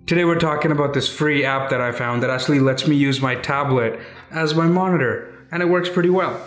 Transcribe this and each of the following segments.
Today we're talking about this free app that I found that actually lets me use my tablet as my monitor, and it works pretty well.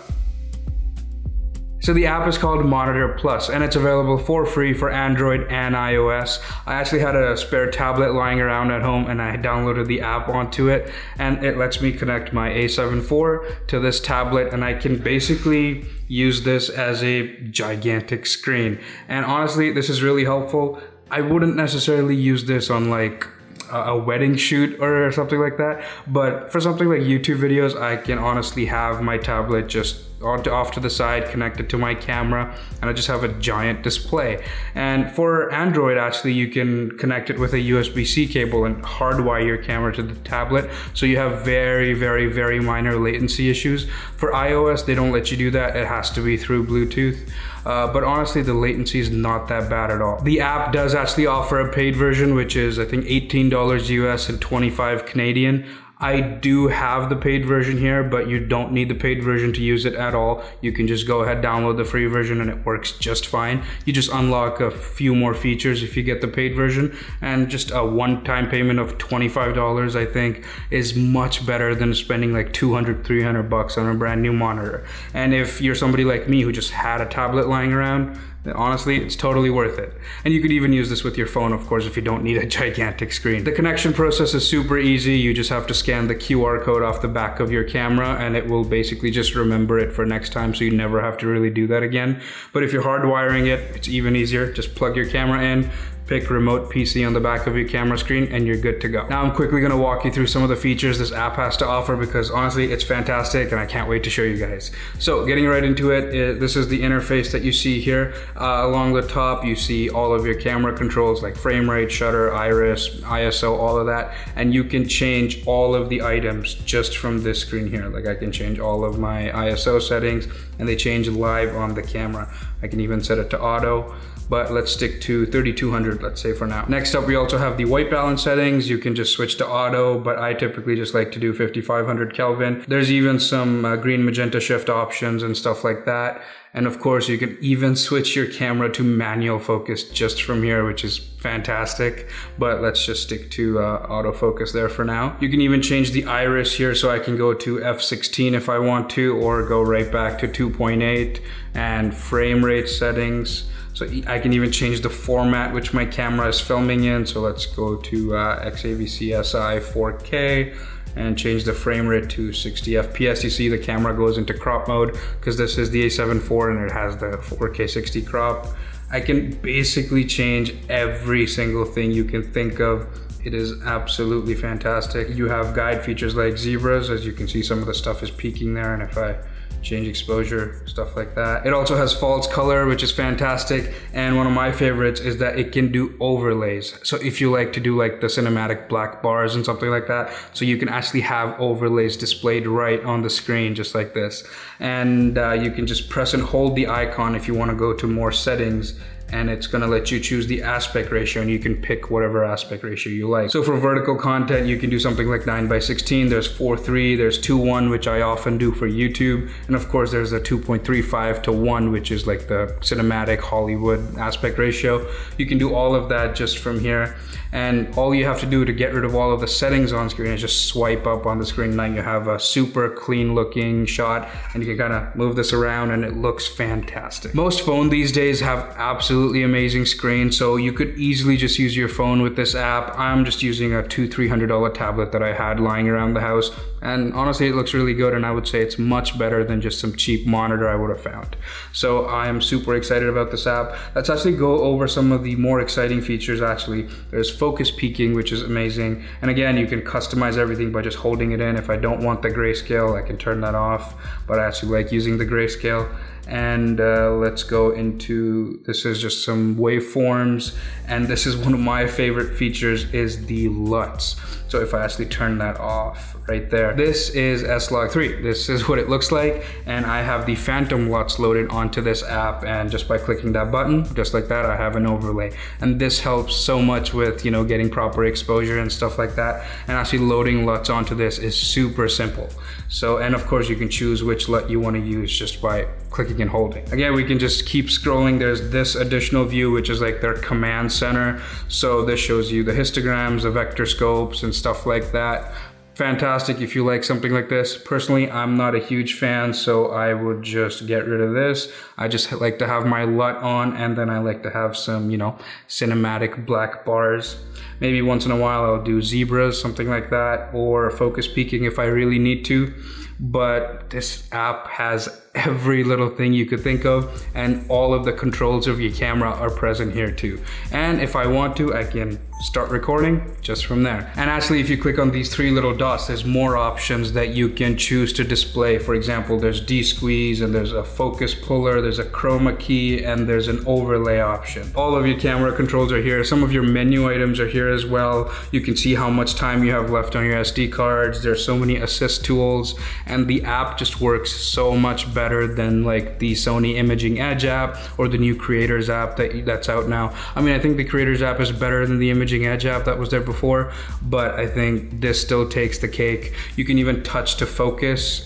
So the app is called Monitor Plus, and it's available for free for Android and iOS. I actually had a spare tablet lying around at home and I downloaded the app onto it, and it lets me connect my A7 IV to this tablet, and I can basically use this as a gigantic screen. And honestly, this is really helpful. I wouldn't necessarily use this on like a wedding shoot or something like that, but for something like YouTube videos, I can honestly have my tablet just off to the side, connected to my camera, and I just have a giant display. And for Android, actually, you can connect it with a USB-C cable and hardwire your camera to the tablet, so you have very minor latency issues. For iOS, they don't let you do that. It has to be through Bluetooth. But honestly, the latency is not that bad at all. The app does actually offer a paid version, which is I think $18 US and 25 Canadian. I do have the paid version here, but you don't need the paid version to use it at all. You can just go ahead, download the free version, and it works just fine. You just unlock a few more features if you get the paid version, and just a one-time payment of $25, I think, is much better than spending like $200-300 bucks on a brand new monitor. And if you're somebody like me who just had a tablet lying around, honestly, it's totally worth it. And you could even use this with your phone, of course, if you don't need a gigantic screen. The connection process is super easy. You just have to scan the QR code off the back of your camera, and it will basically just remember it for next time, so you never have to really do that again. But if you're hardwiring it, it's even easier. Just plug your camera in, pick remote PC on the back of your camera screen, and you're good to go. Now I'm quickly gonna walk you through some of the features this app has to offer, because honestly, it's fantastic and I can't wait to show you guys. So getting right into it, this is the interface that you see here. Along the top, you see all of your camera controls like frame rate, shutter, iris, ISO, all of that. And you can change all of the items just from this screen here. Like I can change all of my ISO settings, and they change live on the camera. I can even set it to auto, but let's stick to 3200, let's say, for now. Next up, we also have the white balance settings. You can just switch to auto, but I typically just like to do 5500 Kelvin. There's even some green magenta shift options and stuff like that. And of course, you can even switch your camera to manual focus just from here, which is fantastic. But let's just stick to autofocus there for now. You can even change the iris here, so I can go to f16 if I want to, or go right back to 2.8, and frame rate settings. So I can even change the format which my camera is filming in. So let's go to XAVC-SI 4K and change the frame rate to 60 FPS. You see the camera goes into crop mode because this is the A7 IV and it has the 4K 60 crop. I can basically change every single thing you can think of. It is absolutely fantastic. You have guide features like zebras. As you can see, some of the stuff is peaking there, and if I change exposure, stuff like that. It also has false color, which is fantastic. And one of my favorites is that it can do overlays. So if you like to do like the cinematic black bars and something like that, so you can actually have overlays displayed right on the screen, just like this. And you can just press and hold the icon if you want to go to more settings, and it's gonna let you choose the aspect ratio, and you can pick whatever aspect ratio you like. So for vertical content, you can do something like 9:16, there's 4:3, there's 2:1, which I often do for YouTube. And of course, there's a 2.35:1, which is like the cinematic Hollywood aspect ratio. You can do all of that just from here. And all you have to do to get rid of all of the settings on screen is just swipe up on the screen. Now you have a super clean looking shot, and you can kind of move this around and it looks fantastic. Most phones these days have absolutely amazing screens, so you could easily just use your phone with this app. I'm just using a $200-300 tablet that I had lying around the house, and honestly it looks really good, and I would say it's much better than just some cheap monitor I would have found. So I am super excited about this app. Let's actually go over some of the more exciting features. Actually, there's focus peaking, which is amazing, and again, you can customize everything by just holding it in. If I don't want the grayscale, I can turn that off, but I actually like using the grayscale. And let's go into, this is just some waveforms, and this is one of my favorite features, is the LUTs. So if I actually turn that off right there, this is S-Log3. This is what it looks like, and I have the phantom LUTs loaded onto this app, and just by clicking that button, just like that, I have an overlay. And this helps so much with, you know, getting proper exposure and stuff like that. And actually loading LUTs onto this is super simple. So, and of course you can choose which LUT you want to use just by clicking and holding. Again, we can just keep scrolling. There's this additional view, which is like their command center. So this shows you the histograms, the vector scopes and stuff like that. Fantastic if you like something like this. Personally, I'm not a huge fan, so I would just get rid of this. I just like to have my LUT on, and then I like to have some, you know, cinematic black bars. Maybe once in a while I'll do zebras, something like that, or focus peaking if I really need to. But this app has every little thing you could think of, and all of the controls of your camera are present here too. And if I want to, I can start recording just from there. And actually, if you click on these three little dots, there's more options that you can choose to display. For example, there's D-squeeze, and there's a focus puller, there's a chroma key, and there's an overlay option. All of your camera controls are here. Some of your menu items are here as well. You can see how much time you have left on your SD cards. There's so many assist tools, and the app just works so much better than like the Sony Imaging Edge app or the new Creators app that's out now. I mean, I think the Creators app is better than the Imaging Edge app that was there before, but I think this still takes the cake. You can even touch to focus.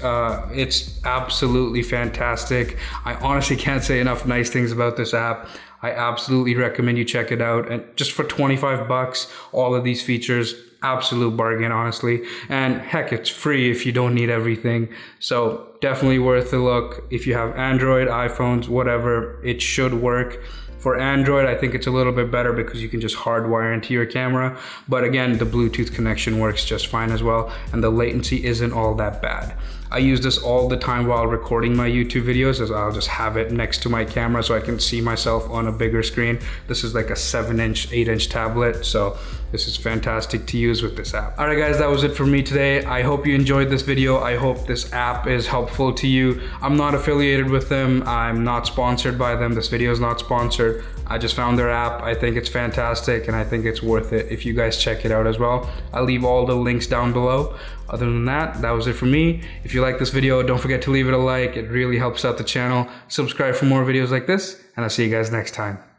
It's absolutely fantastic. I honestly can't say enough nice things about this app. I absolutely recommend you check it out. And just for 25 bucks, all of these features, absolute bargain, honestly. And heck, it's free if you don't need everything. So definitely worth a look. If you have Android, iPhones, whatever, it should work. For Android, I think it's a little bit better because you can just hardwire into your camera. But again, the Bluetooth connection works just fine as well, and the latency isn't all that bad. I use this all the time while recording my YouTube videos, as I'll just have it next to my camera so I can see myself on a bigger screen. This is like a 7-inch, 8-inch tablet, so this is fantastic to use with this app. All right guys, that was it for me today. I hope you enjoyed this video. I hope this app is helpful to you. I'm not affiliated with them. I'm not sponsored by them. This video is not sponsored. I just found their app. I think it's fantastic, and I think it's worth it if you guys check it out as well. I'll leave all the links down below. Other than that, that was it for me. If you like this video, don't forget to leave it a like. It really helps out the channel. Subscribe for more videos like this, and I'll see you guys next time.